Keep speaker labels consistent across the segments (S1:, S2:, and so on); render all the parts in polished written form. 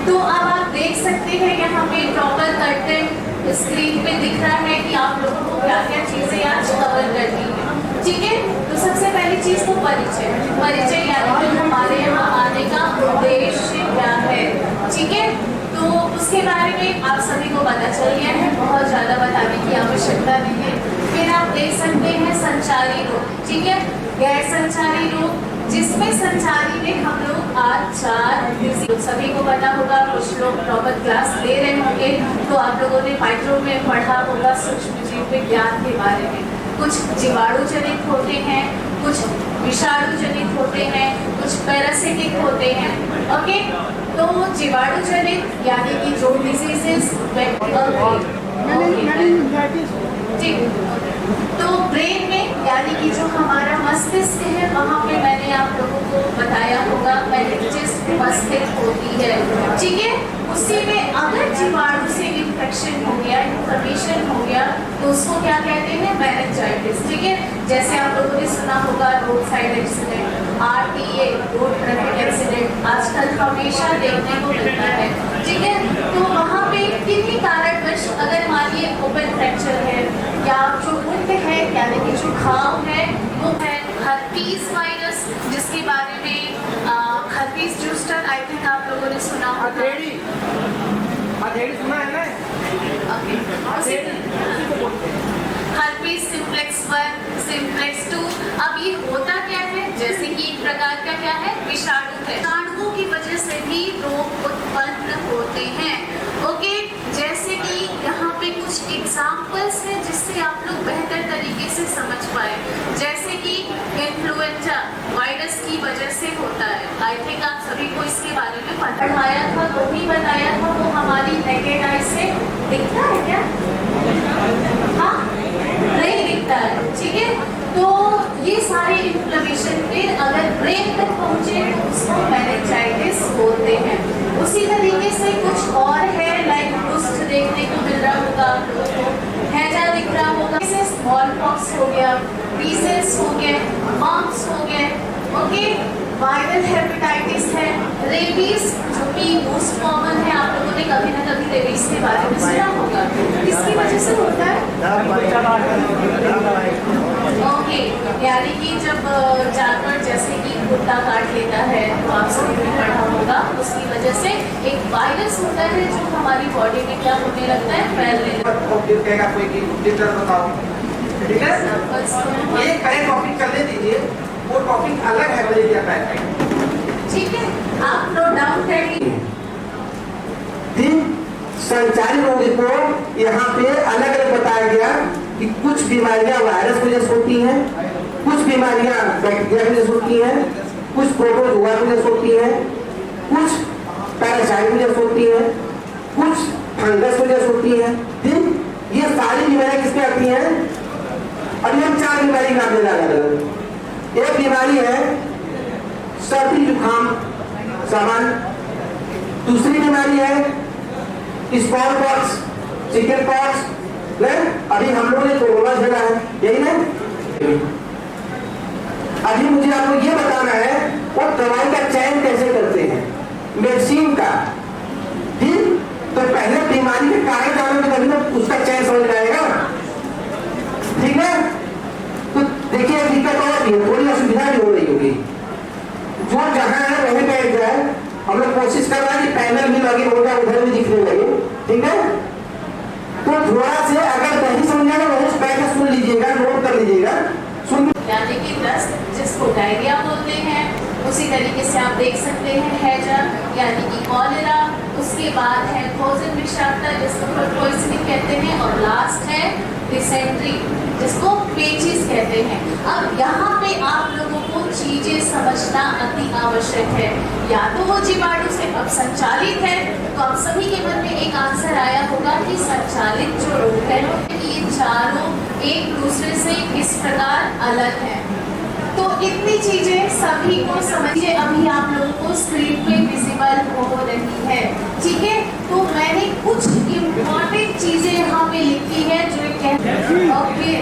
S1: तो अब आप देख सकते हैं यहाँ पे प्रॉपर कंटेंट स्क्रीन पे दिख रहा है कि आप लोगों को क्या क्या चीजें आज कवर करनी है। ठीक है, तो सबसे पहली चीज तो परिचय यानी कि हमारे यहाँ आने का उद्देश्य क्या है। ठीक है, तो उसके बारे में आप सभी को पता चल गया है, बहुत ज्यादा बताने की आवश्यकता नहीं है। फिर आप देख सकते हैं संचारी रोग। ठीक है, गैर संचारी रोग, जिसमें संचारी में हम लोग आज 4 सभी को पता होगा, कुछ लोग प्रॉपर क्लास ले रहे होंगे, तो आप लोगों ने माइक्रो में पढ़ा होगा सूक्ष्म जीव विज्ञान के बारे में। कुछ जीवाणु जनित होते हैं, कुछ विषाणु जनित होते हैं, कुछ पैरासिटिक होते हैं। ओके, तो जीवाणु जनित यानी कि जो डिजीजेस ठीक, तो ब्रेन में यानी कि जो हमारा मस्तिष्क है वहाँ पे मैंने आप लोगों को बताया होगा मेनिंजेस उपस्थित होती है। ठीक है, उसी में अगर जीवाणु से इन्फेक्शन हो गया, इन्फ्लेमेशन हो गया, तो उसको क्या कहते हैं, मेनिंजाइटिस। ठीक है, जैसे आप लोगों ने सुना होगा road side accident, RTA road traffic accident आजकल हमेशा देखने को मिलता है। ठीक है, तो वहाँ पे किन्हीं कारणवश अगर मानिए ओपन फ्रैक्चर है या जो वुंड है यानी कि जो घाव है वो है हर्पीज वायरस, जिसके बारे में हर्पीज जूस्टर आई थिंक आप लोगों ने सुना होगा।
S2: हथेली सुना है ना?
S1: Herpes simplex 1, simplex 2। अब ये होता क्या है, जैसे कि एक प्रकार का क्या है, विषाणु है। विषाणुओं की वजह से भी रोग उत्पन्न होते हैं। ओके, जैसे कि यहाँ पे कुछ एग्जाम्पल्स हैं जिससे आप लोग बेहतर तरीके से समझ पाए। जैसे कि इन्फ्लुएंजा वायरस की वजह से होता है। आई थिंक आप सभी को इसके बारे में पढ़ाया था, तो भी बताया था। वो हमारी नेकेड आई से दिखता है क्या? हाँ, नहीं दिखता है। ठीक है, तो ये सारे इन्फ्लेमेशन फिर अगर ब्रेन तक पहुंचे तो उसको मेनिंजाइटिस बोलते हैं। उसी तरीके से कुछ और है, लाइक कुष्ठ देखने को मिल रहा होगा आप लोगों को, हैजा दिख रहा होगा, जैसे स्मॉल पॉक्स हो गया, मीजल्स हो गए, मम्स हो गए। ओके, वायरल हेपेटाइटिस है, रेबीज जो कि मोस्ट कॉमन है, आप लोगों ने कभी ना कभी रेबीज के बारे में सुना होगा। किसकी वजह से होता है? ओके, यानी कि जब जानवर जैसे कि कुत्ता काट लेता है, तो आप सभी ने पढ़ा होगा, उसकी वजह से एक वायरस होता है जो हमारी बॉडी में क्या होने लगता है, फैलने लगता है।
S2: ठीक है, ये पहले टॉपिक चलने दीजिए, वो टॉपिक अलग है मलेरिया टाइफाइड।
S1: ठीक है, आप नोट डाउन कर लीजिए।
S3: संचारी रोग को यहाँ पे अलग अलग बताया गया कि कुछ बीमारियां वायरस की वजह से होती हैं, कुछ बीमारियां बैक्टीरिया की वजह से होती हैं, कुछ प्रोटोजोआ की वजह से होती हैं, कुछ पैरासाइट की वजह से होती हैं, कुछ फंगस की वजह से होती हैं। ठीक, ये सारी बीमारियां किसमें आती हैं? और हम 4 बीमारी नाम ले रहे हैं। एक बीमारी है सर्दी जुकाम सामान्य, दूसरी बीमारी है स्मॉल पॉक्स, चिकन पॉक्स, अभी हम लोगों ने कोरोना झेला है, यही ना। अभी मुझे आपको ये बताना है वो दवाई का चयन कैसे करते हैं, मेडिसिन का। ठीक, तो पहले बीमारी के कारण जानोगे तभी ना उसका चयन समझ में आएगा। ठीक है, तो देखिए दिक्कत और भी है, थोड़ी असुविधा भी हो रही होगी। जो जहां है वहीं बैठ जाए, हम लोग कोशिश कर रहे हैं कि पैनल भी लगे होगा, उधर भी दिखने लगे। ठीक है, तो थोड़ा से अगर नहीं समझेगा वहीं बैठ सुन लीजिएगा, नोट कर लीजिएगा। सुन
S1: यानी कि दस्त, जिसको डायरिया बोलते हैं, उसी तरीके से आप देख सकते हैं हैजा यानी कि कॉलेरा, उसके बाद है भोजन विषाक्तता जिसको फूड पॉइजनिंग कहते हैं, और लास्ट है डिसेंट्री जिसको पेचिस कहते हैं। अब यहाँ पे आप लोगों को चीजें समझना अति आवश्यक है। या तो वो जीवाणु से अब संचालित है, तो आप सभी के मन में एक आंसर आया होगा कि संचालित जो रोग है ये चारों एक दूसरे से किस प्रकार अलग है। तो इतनी चीजें सभी को समझिए, अभी आप लोगों को स्क्रीन पे विजिबल हो रही है। ठीक है, तो मैंने कुछ इम्पोर्टेंट चीजें यहाँ पे लिखी है जो ओके,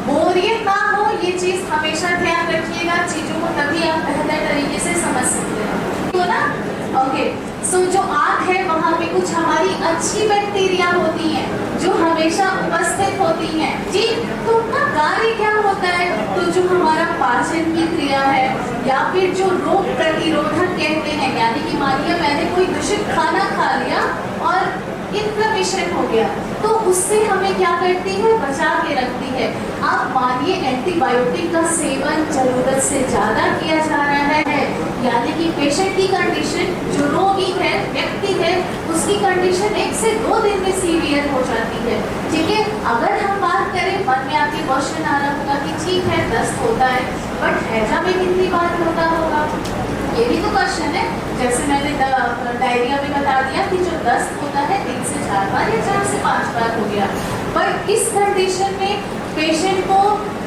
S1: बोरियत ना हो ये चीज हमेशा ध्यान रखिएगा, चीजों को तभी आप बेहतर तरीके से समझ सकते हैं, तो ना। ओके, सो जो आँख है अच्छी बैक्टीरिया होती हैं जो हमेशा उपस्थित होती हैं जी। तो उनका कार्य क्या होता है? तो जो हमारा पाचन की क्रिया है या फिर जो रोग प्रतिरोधक कहते हैं, यानी कि मानिए मैंने कोई दूषित खाना खा लिया और इन्फ्लेमेशन हो गया, तो उससे हमें क्या करती है? बचा के रखती है। आप मानिए एंटीबायोटिक का सेवन जरूरत से ज्यादा किया जा रहा है, यानी कि पेशेंट की कंडीशन, जो रोगी है, व्यक्ति है, उसकी कंडीशन 1 से 2 दिन में सीवियर हो जाती है। ठीक है, अगर हम बात करें, मन में आपके क्वेश्चन आ रहा होगा कि ठीक है दस्त होता है, बट हैजा में कितनी बार होता होगा? ये भी तो क्वेश्चन है। जैसे मैंने डायरिया में बता दिया कि जो दस्त होता है 3 से 4 बार या 4 से 5 बार हो गया, पर इस कंडीशन में पेशेंट को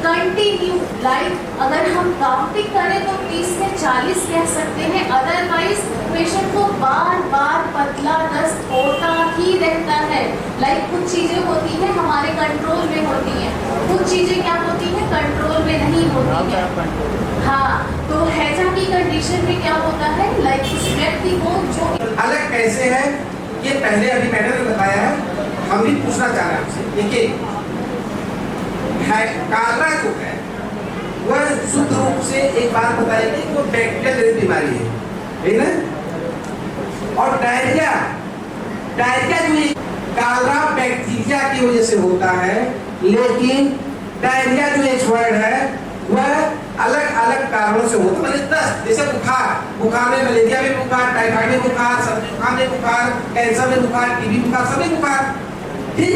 S1: कंटिन्यू, लाइक अगर हम काउंटिंग करें तो 30 से 40 कह सकते हैं, अदरवाइज पेशेंट को बार बार पतला दस्त होता ही रहता है। लाइक कुछ चीजें होती हैं हमारे कंट्रोल में होती हैं, कुछ चीजें क्या होती हैं कंट्रोल में नहीं होती हैं। हाँ, तो हैजा की कंडीशन में क्या होता है? लाइक उस व्यक्ति को जो
S2: अलग कैसे है ये पहले अभी मैडम ने बताया है, हम भी पूछना चाह रहे हैं आपसे। देखिए कालरा जो है वह शुद्ध रूप से एक बात बताएगी कि वो बैक्टीरियल बीमारी है ना। और डायरिया जो कालरा बैक्टीरिया की वजह से होता है, लेकिन डायरिया जो एक वर्ड है वह अलग अलग कारणों से होता है। दस्त, जैसे बुखार में मलेरिया में बुखार, टाइफाइड में बुखार, सर्दी जुकाम में बुखार, कैंसर में बुखार, टीबी बुखार, सभी बुखार। ठीक,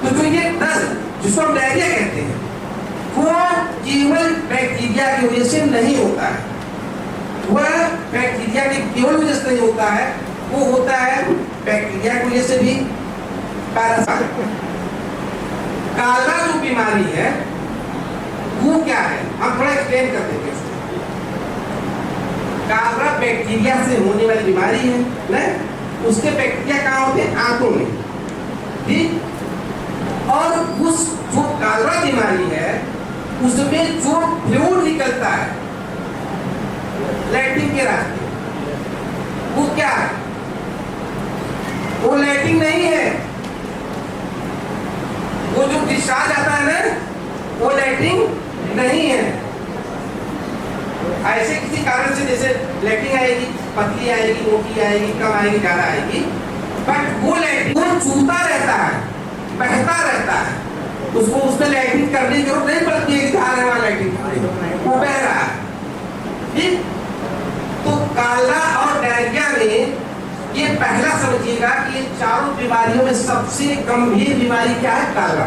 S2: तो जो ये दस्त जिसको हम डायरिया कहते हैं वो केवल बैक्टीरिया की वजह से नहीं होता है, वह बैक्टीरिया की केवल वजह से नहीं होता है, वो होता है बैक्टीरिया की वजह से भी पैरासाइट। कालरा जो बीमारी है वो क्या है, हम थोड़ा एक्सप्लेन कर देते हैं। कालरा बैक्टीरिया से होने वाली बीमारी है ना। उसके बैक्टीरिया कहाँ होते हैं? आंतों में। ठीक, और उस जो कालरा बीमारी है उसमें जो फ्लूइड निकलता है लैट्रिन के रास्ते, वो क्या है? वो लैट्रिन नहीं है, वो जो डिस्चार्ज आता है ना वो लैट्रिन नहीं है। ऐसे किसी कारण से जैसे लैट्रिन आएगी, पतली आएगी, मोटी आएगी, कम आएगी, ज्यादा आएगी, बट वो लैट्रिन वो चूता रहता है, बहता रहता है, उसको उसमें लैट्रिन करने की जरूरत नहीं पड़ती है, जहाँ रहना लैट्रिन वो बह रहा है। ठीक, तो कालरा और डायरिया में ये पहला समझिएगा कि ये चारों बीमारियों में सबसे गंभीर बीमारी क्या है? कालरा।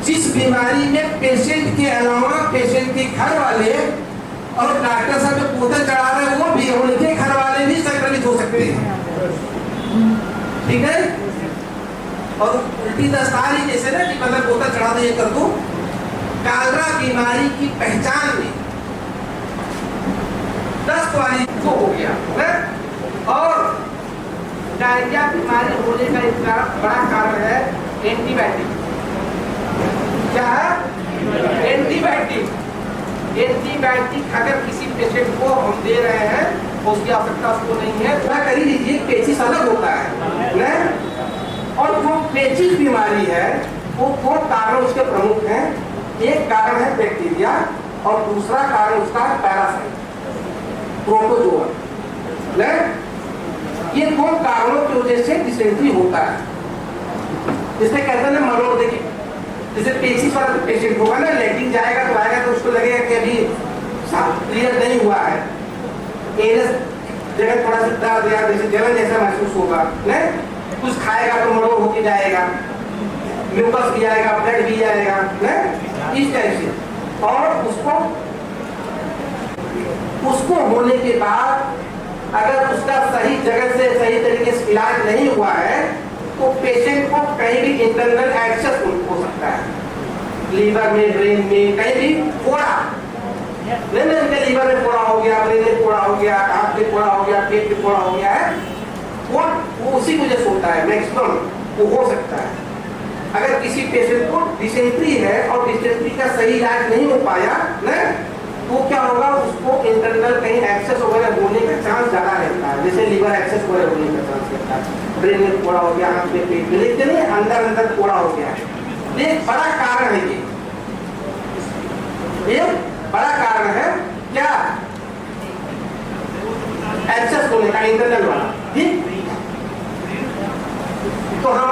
S2: जिस बीमारी में पेशेंट के अलावा पेशेंट के घर वाले और डॉक्टर साहब जो बोतल चढ़ा रहे हैं वो भी, उनके घर वाले भी संक्रमित हो सकते हैं। ठीक है, और उल्टी दस्तार ही जैसे ना कि मतलब बोतल चढ़ा दो ये कर दो। कालरा बीमारी की पहचान में दस्त वाली को हो गया है, और डायरिया बीमारी होने का एक बड़ा कारण है एंटीबायोटिक। क्या है? एंटीबायोटिक अगर किसी पेशेंट को हम दे रहे हैं उसकी आवश्यकता उसको नहीं है, क्या कर लीजिए, पेचिस अलग होता है ना। और जो पेचिस बीमारी है वो 2 कारण उसके प्रमुख हैं। एक कारण है बैक्टीरिया और दूसरा कारण उसका है पैरासाइट, प्रोटोजोआ। ये 2 कारणों की वजह से डिसेंट्री होता है। जिससे कहते हैं ना मरोड़, देखिए जैसे पेचिस वाला पेशेंट होगा ना, लैट्रिन जाएगा तो आएगा तो उसको लगेगा कि अभी क्लियर नहीं हुआ है, एनस जगह थोड़ा सा दर्द या जैसे जलन जैसा महसूस होगा ना, कुछ खाएगा तो मरोड़ होके जाएगा, म्यूकस भी आएगा, ब्लड भी आएगा ना, इस टाइप से। और उसको होने के बाद अगर उसका सही जगह से सही तरीके से इलाज नहीं हुआ है तो पेशेंट को कहीं भी इंटरनल एक्सेस हो सकता है, लीवर में, ब्रेन में, कहीं भी फोड़ा, उनके लीवर में फोड़ा हो गया, ब्रेन में फोड़ा हो गया, हाथ में फोड़ा हो गया, पेट में फोड़ा हो गया है, वो उसी वजह से होता है, मैक्सिमम वो हो सकता है। अगर किसी पेशेंट को डिसेंट्री है और डिसेंट्री का सही इलाज नहीं हो पाया ना,
S3: तो क्या होगा, उसको इंटरनल कहीं एक्सेस वगैरह होने का चांस ज्यादा रहता है, जैसे लीवर एक्सेस वगैरह होने का चांस रहता है, ब्रेन में फोड़ा हो गया, हाथ में पेट में, लेकिन अंदर अंदर फोड़ा हो गया है। एक बड़ा कारण है ये बड़ा कारण है क्या, एक्सेस होने का इंटरनल वाला। ठीक, तो हम